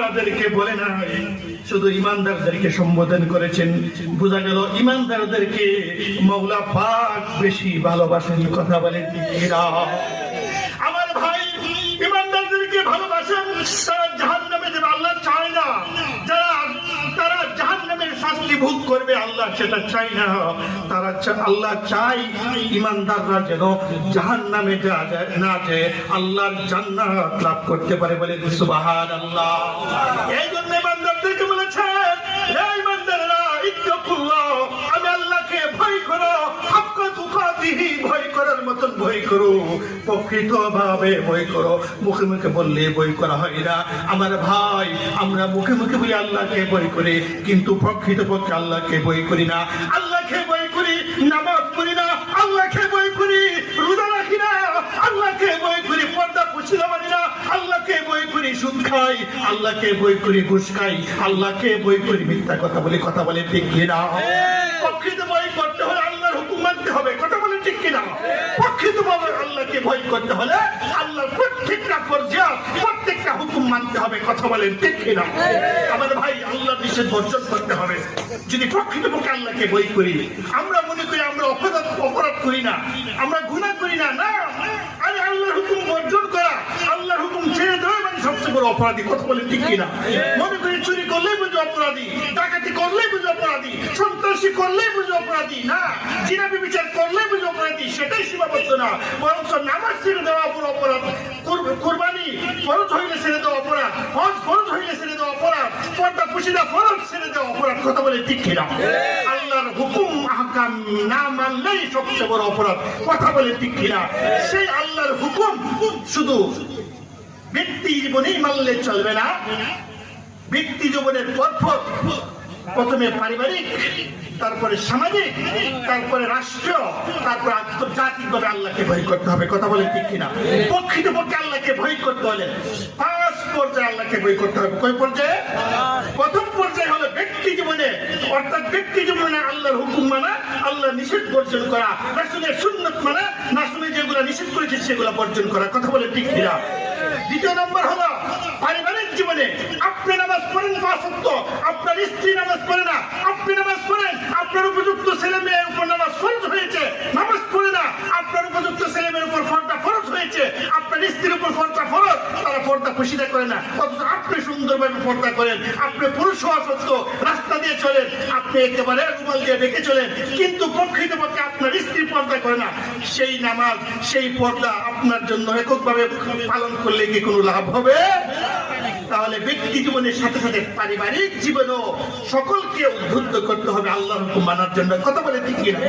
ওয়ালাদেরকে বলে না, শুধু ইমানদারদেরকে সম্বোধন করেছেন। বোঝা গেল ইমানদারদেরকে মওলা পাক বেশি ভালোবাসেন। কথা বলেন ঠিক কিনা? আমার ভাই, ইমানদারদেরকে ভালোবাসেন, তারা জাহান্নামে যাবে আল্লাহ চায় না। তারা জাহান্নামের শাস্তি ভোগ করবে আল্লাহ সেটা চায় না। আল্লাহ চাই ইমানদাররা যেন জাহান্নামে না যায়, আল্লাহর জান্নাত লাভ করতে পারে। বলে সুবহানাল্লাহ। এই জন্য ইমানদারদেরকে বলেছেন, হে ইমানদাররা, ইত্তাকুল্লাহ, আমি আল্লাহকে ভয় করো, হাক্কা তুকাতিহি, ভয় করার মতন ভয় করো, প্রকৃতভাবে ভয় করো। মুখে মুখে বললে ভয় করা হয় না। আমার ভাই, আমরা মুখে মুখে বলি আল্লাহকে ভয় করি, কিন্তু প্রকৃতপক্ষে আল্লাহকে ভয় করি না। আল্লাহকে ভয় করি, নামাজ পড়ি না। আল্লাহকে ভয় করি, রোজা রাখি না। আল্লাহকে ভয় করি, পর্দা পুছিলা মানি না। আল্লাহকে ভয় করি, সুদ খাই। আল্লাহকে ভয় করি, ঘুষ খাই। আল্লাহকে ভয় করি, মিথ্যা কথা বলি। কথা বলে ঠিক কিনা? প্রকৃত ভয় করতে হলে আল্লাহর হুকুম মানতে হবে। কথা বলে ঠিক কিনা? প্রকৃতভাবে আল্লাহকে ভয় করতে হলে আল্লাহর প্রত্যেকটা পর্যায়ে প্রত্যেকটা হুকুম মানতে হবে। কথা বলেন ঠিক কিনা? আমার ভাই, আল্লাহর নিষেধ বর্জন করতে হবে। যদি প্রকৃতপক্ষে আল্লাহকে ভয় করি, আমরা মনে করি আমরা অপরাধ করি না, আমরা গুনাহ করি না। না, আরে আল্লাহর হুকুম বর্জন করা, আল্লাহর হুকুম ছেড়ে দেওয়া মানে সবচেয়ে বড় অপরাধী। কথা বলেন ঠিক কিনা? মনে করি চুরি করলেই বুঝি অপরাধী, ডাকাতি করলেই বুঝি অপরাধী, সন্ত্রাসী করলেই বুঝি অপরাধী। না, জিনা ব্যভিচার করলেই বুঝি অপরাধী, সেটাই সীমাবদ্ধ না। বরঞ্চ নামাজ ছেড়ে দেওয়া বড় অপরাধ, কুরবানি ফরজ হইলে ছেড়ে দেওয়া অপরাধ, হজ ফরজ হইলে ছেড়ে দেওয়া অপরাধ, পর্দা পুশিদা ফরজ ছেড়ে দেওয়া অপরাধ। কথা বলে ঠিক কিনা? আল্লাহর হুকুম আহকাম না মানলেই সবচেয়ে বড় অপরাধ। কথা বলে ঠিক কিনা? সেই আল্লাহর হুকুম শুধু ব্যক্তি জীবনেই মানলে চলবে না। ব্যক্তি জীবনের পরপর প্রথমে পারিবারিক, তারপরে সামাজিক, তারপরে রাষ্ট্র, তারপরে আন্তর্জাতিকভাবে আল্লাহকে ভয় করতে হবে। কথা বলে ঠিক কিনা? প্রকৃতপক্ষে আল্লাহকে ভয় করতে হলে 5 পর্যায়ে আল্লাহকে ভয় করতে হবে। কয় পর্যায়ে? প্রথম পর্যায়ে হলো ব্যক্তি জীবনে, অর্থাৎ ব্যক্তি জীবনে আল্লাহর হুকুম মানা, আল্লাহর নিষেধ বর্জন করা, রাসূলের সুন্নাত মানা, রাসূল যেগুলো নিষেধ করেছে সেগুলো বর্জন করা। কথা বলে ঠিক কিনা? দ্বিতীয় নম্বর হলো পারিবারিক জীবনে, আপনি নামাজ পড়েন 5 ওয়াক্ত, আপনার স্ত্রী নামাজ পড়ে না, আপনি নামাজ পড়েন, আপনার উপযুক্ত ছেলে মেয়ের উপর নামাজ ফরজ হয়েছে, নামাজ পড়ে না, আপনার উপযুক্ত ছেলে মেয়ের উপর পর্দা ফরজ হয়েছে, আপনার স্ত্রীর উপর পর্দা ফরজ, তারা পর্দা পুশিদা করে না, অথচ আপনি সুন্দরভাবে পর্দা করেন, আপনি পুরুষ হওয়া সত্ত্বেও রাস্তা দিয়ে চলেন, আপনি একেবারে রুমাল দিয়ে ডেকে চলেন, কিন্তু প্রকৃতপক্ষে আপনার স্ত্রী পর্দা করে না। সেই নামাজ, সেই পর্দা আপনার জন্য এককভাবে পালন করলে কি কোনো লাভ হবে? তাহলে ব্যক্তি জীবনের সাথে সাথে পারিবারিক জীবনও সকলকে উদ্বুদ্ধ করতে হবে আল্লাহর হুকুম মানার জন্য। কথা বলে ঠিক কিনা?